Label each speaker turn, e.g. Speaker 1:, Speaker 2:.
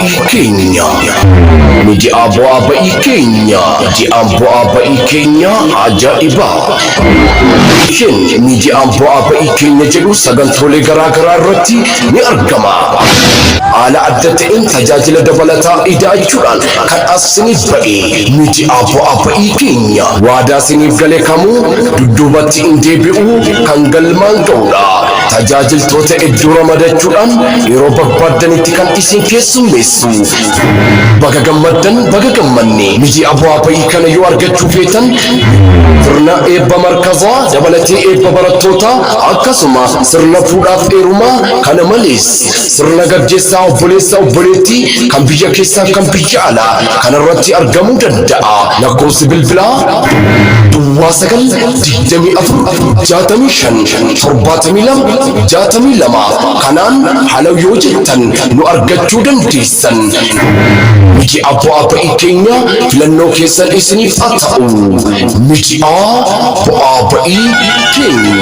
Speaker 1: Ikenya. Media bu'a ba'i Kenya. Media bu'a ba'i Kenya ajaiba. Shin media bu'a ba'i Kenya jedhu sagantoolee garaa irratti ni argama. Haala adda ta'een tajaajila dabalataa ida'achuudhaan kan asiniif ba'e media bu'a ba'i Kenya. Waadaa isiniif gale kamuu dudduubatti hin deebi'u kan galmaan ga'udha. Tajaajiltoota iddoo ramadachuudhaan yeroo barbaadanitti kan isin keessummeessu. Baga gammaddan baga gammanne media bu'a ba'i kana yoo argachuu feetan sirna eebba markazaa dabalatee eebba barattoota akkasuma sirna fuudhaaf heerumaa kana malees sirna gaggeessaa obboleessaa obboleettii kan biyya keessaa kan biyya alaa kanarratti argamuu danda'a. Lakkoofsi bilbilaa Duwwaa 9-65-65-72 kanaan haala yoo jettan nu argachuu dandeessan. Media bu'a ba'i Kenya filannoo keessan isiniif haa ta'u. Media bu'a ba'i Kenya.